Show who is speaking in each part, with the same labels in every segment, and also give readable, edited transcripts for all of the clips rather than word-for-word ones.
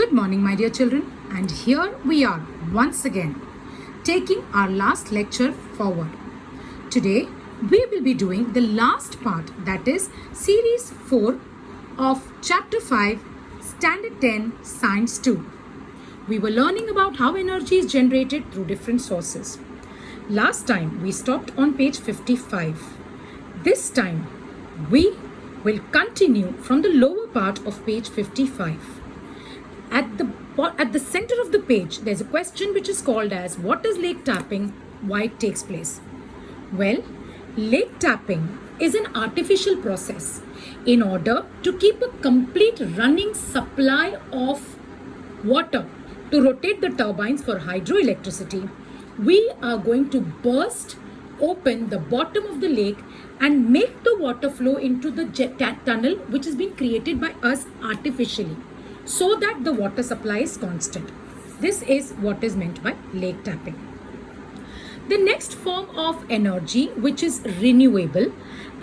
Speaker 1: Good morning, my dear children, and here we are once again taking our last lecture forward. Today we will be doing the last part, that is series 4 of chapter 5, standard 10, science 2. We were learning about how energy is generated through different sources. Last time we stopped on page 55. This time we will continue from the lower part of page 55. At the center of the page, there's a question which is called as, what is lake tapping, why it takes place? Well, lake tapping is an artificial process in order to keep a complete running supply of water to rotate the turbines for hydroelectricity. We are going to burst open the bottom of the lake and make the water flow into the tunnel which has been created by us artificially, so that the water supply is constant. This is what is meant by lake tapping. The next form of energy, which is renewable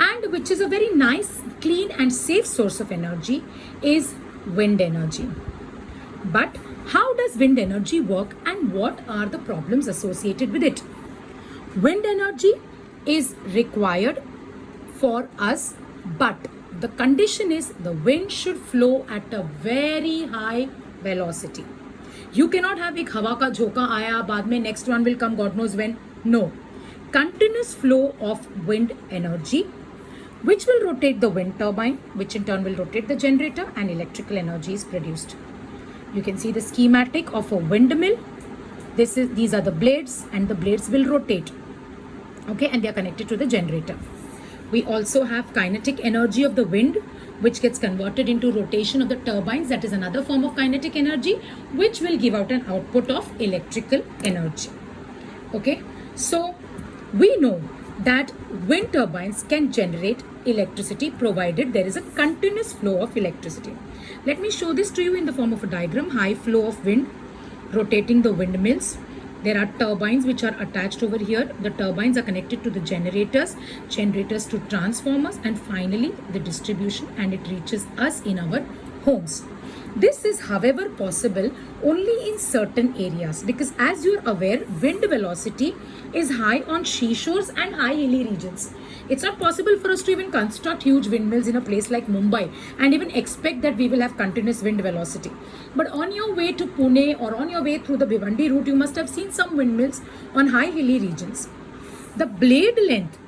Speaker 1: and which is a very nice, clean and safe source of energy, is wind energy. But how does wind energy work and what are the problems associated with it? Wind energy is required for us, but the condition is the wind should flow at a very high velocity. You cannot have एक हवा का झोंका आया बाद में next one will come God knows when. No. Continuous flow of wind energy which will rotate the wind turbine, which in turn will rotate the generator, and electrical energy is produced. You can see the schematic of a windmill. These are the blades and the blades will rotate. Okay, and they are connected to the generator. We also have kinetic energy of the wind, which gets converted into rotation of the turbines. That is another form of kinetic energy, which will give out an output of electrical energy. Okay, so we know that wind turbines can generate electricity provided there is a continuous flow of electricity. Let me show this to you in the form of a diagram. High flow of wind rotating the windmills. There are turbines which are attached over here. The turbines are connected to the generators to transformers, and finally the distribution, and it reaches us in our homes. This is, however, possible only in certain areas because, as you are aware, wind velocity is high on seashores and high hilly regions. It's not possible for us to even construct huge windmills in a place like Mumbai and even expect that we will have continuous wind velocity. But on your way to Pune or on your way through the Bhiwandi route, you must have seen some windmills on high hilly regions. The blade length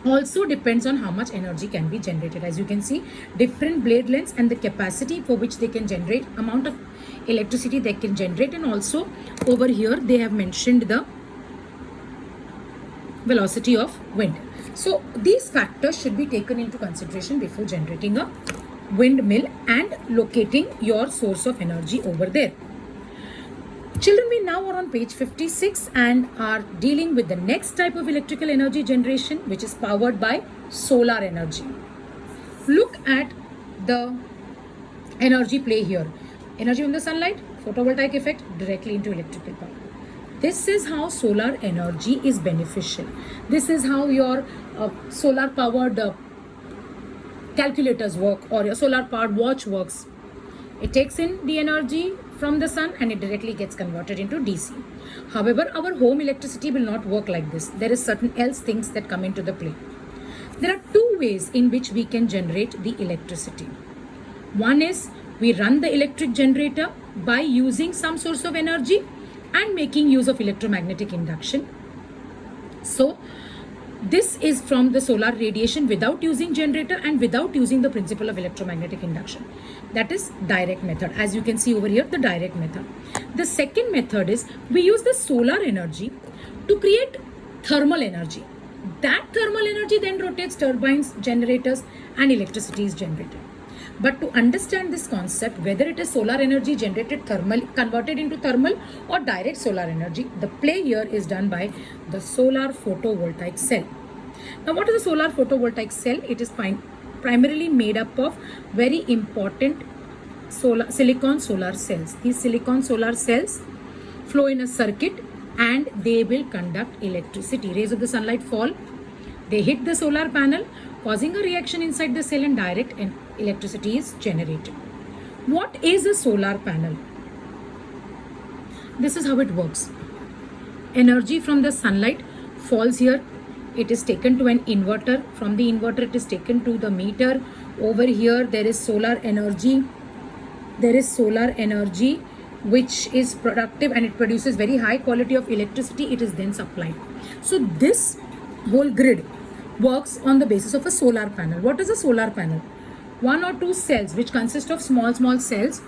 Speaker 1: also depends on how much energy can be generated. As you can see, different blade lengths and the capacity for which they can generate, amount of electricity they can generate, and also over here they have mentioned the velocity of wind. So these factors should be taken into consideration before generating a windmill and locating your source of energy over there. Children, we now are on page 56 and are dealing with the next type of electrical energy generation, which is powered by solar energy. Look at the energy play here. Energy from the sunlight, photovoltaic effect, directly into electrical power. This is how solar energy is beneficial. This is how your solar powered calculators work, or your solar powered watch works. It takes in the energy from the sun and it directly gets converted into DC. However, our home electricity will not work like this. There is certain else things that come into the play. There are two ways in which we can generate the electricity. One is we run the electric generator by using some source of energy and making use of electromagnetic induction. So this is from the solar radiation without using generator and without using the principle of electromagnetic induction. That is direct method. As you can see over here, the direct method. The second method is we use the solar energy to create thermal energy. That thermal energy then rotates turbines, generators, and electricity is generated. But to understand this concept, whether it is solar energy generated thermal, converted into thermal, or direct solar energy, the play here is done by the solar photovoltaic cell. Now, what is a solar photovoltaic cell? It is primarily made up of very important silicon solar cells. These silicon solar cells flow in a circuit and they will conduct electricity. Rays of the sunlight fall, they hit the solar panel, causing a reaction inside the cell, and direct electricity is generated. What is a solar panel? this is how it works. Energy from the sunlight falls here. It is taken to an inverter. From the inverter, it is taken to the meter. Over here, there is solar energy. There is solar energy which is productive and it produces very high quality of electricity. It is then supplied. So this whole grid works on the basis of a solar panel. What is a solar panel? One or two cells which consist of small cells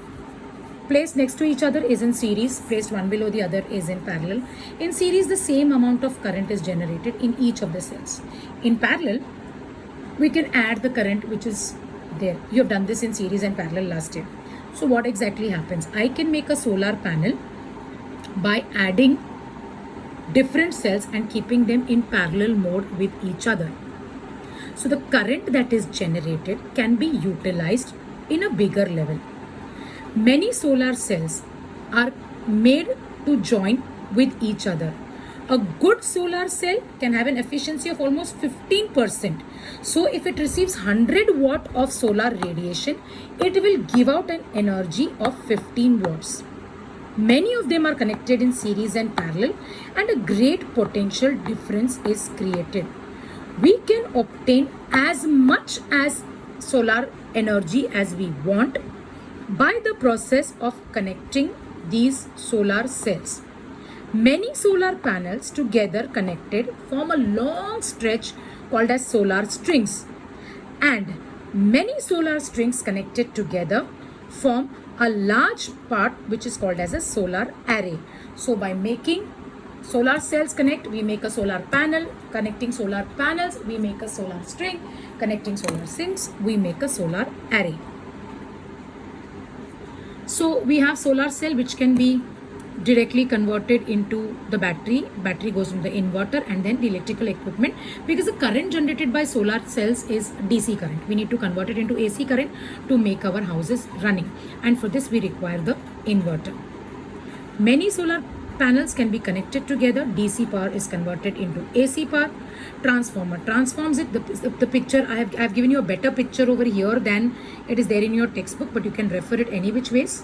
Speaker 1: placed next to each other is in series, placed one below the other is in parallel. In series, the same amount of current is generated in each of the cells. In parallel, we can add the current which is there. You have done this in series and parallel last year. So what exactly happens? I can make a solar panel by adding different cells and keeping them in parallel mode with each other. So the current that is generated can be utilized in a bigger level. Many solar cells are made to join with each other. A good solar cell can have an efficiency of almost 15%. So if it receives 100 watt of solar radiation, it will give out an energy of 15 watts. Many of them are connected in series and parallel, and a great potential difference is created. We can obtain as much as solar energy as we want by the process of connecting these solar cells. Many solar panels together connected form a long stretch called as solar strings, and many solar strings connected together form a large part which is called as a solar array. So by making solar cells connect, we make a solar panel. Connecting solar panels, we make a solar string. Connecting solar strings, we make a solar array. So we have solar cell which can be directly converted into the battery. Battery goes into the inverter and then the electrical equipment, because the current generated by solar cells is DC current. We need to convert it into AC current to make our houses running, and for this we require the inverter. Many solar panels can be connected together. DC power is converted into AC power. Transformer transforms it. The picture I have given you a better picture over here than it is there in your textbook, but you can refer it any which ways.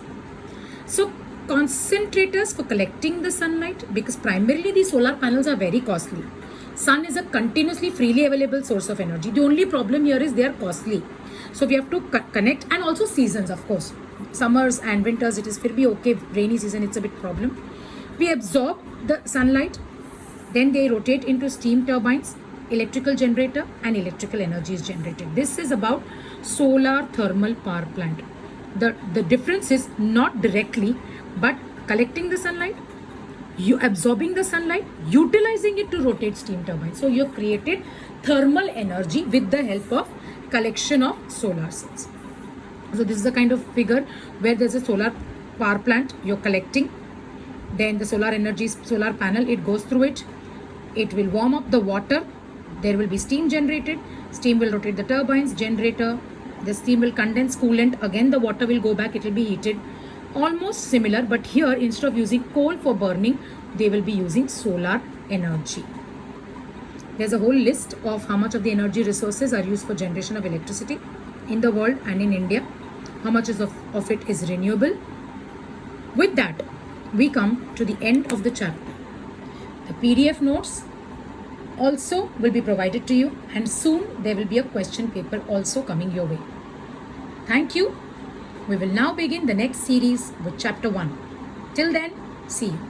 Speaker 1: So concentrators for collecting the sunlight, because primarily these solar panels are very costly. Sun is a continuously freely available source of energy. The only problem here is they are costly. So we have to connect, and also seasons, of course. Summers and winters it is will be okay. Rainy season it's a bit problem. We absorb the sunlight, then they rotate into steam turbines, electrical generator, and electrical energy is generated. This is about solar thermal power plant. The difference is not directly, but collecting the sunlight, you absorbing the sunlight, utilizing it to rotate steam turbines. So you have created thermal energy with the help of collection of solar cells. So this is the kind of figure where there's a solar power plant, you're collecting, then the solar energy, solar panel, it goes through it. It will warm up the water. There will be steam generated. Steam will rotate the turbines, generator. The steam will condense coolant. Again, the water will go back. It will be heated. Almost similar, but here instead of using coal for burning, they will be using solar energy. There's a whole list of how much of the energy resources are used for generation of electricity in the world and in India. How much of it is renewable. With that, we come to the end of the chapter. The PDF notes also will be provided to you, and soon there will be a question paper also coming your way. Thank you. We will now begin the next series with chapter 1. Till then, see you.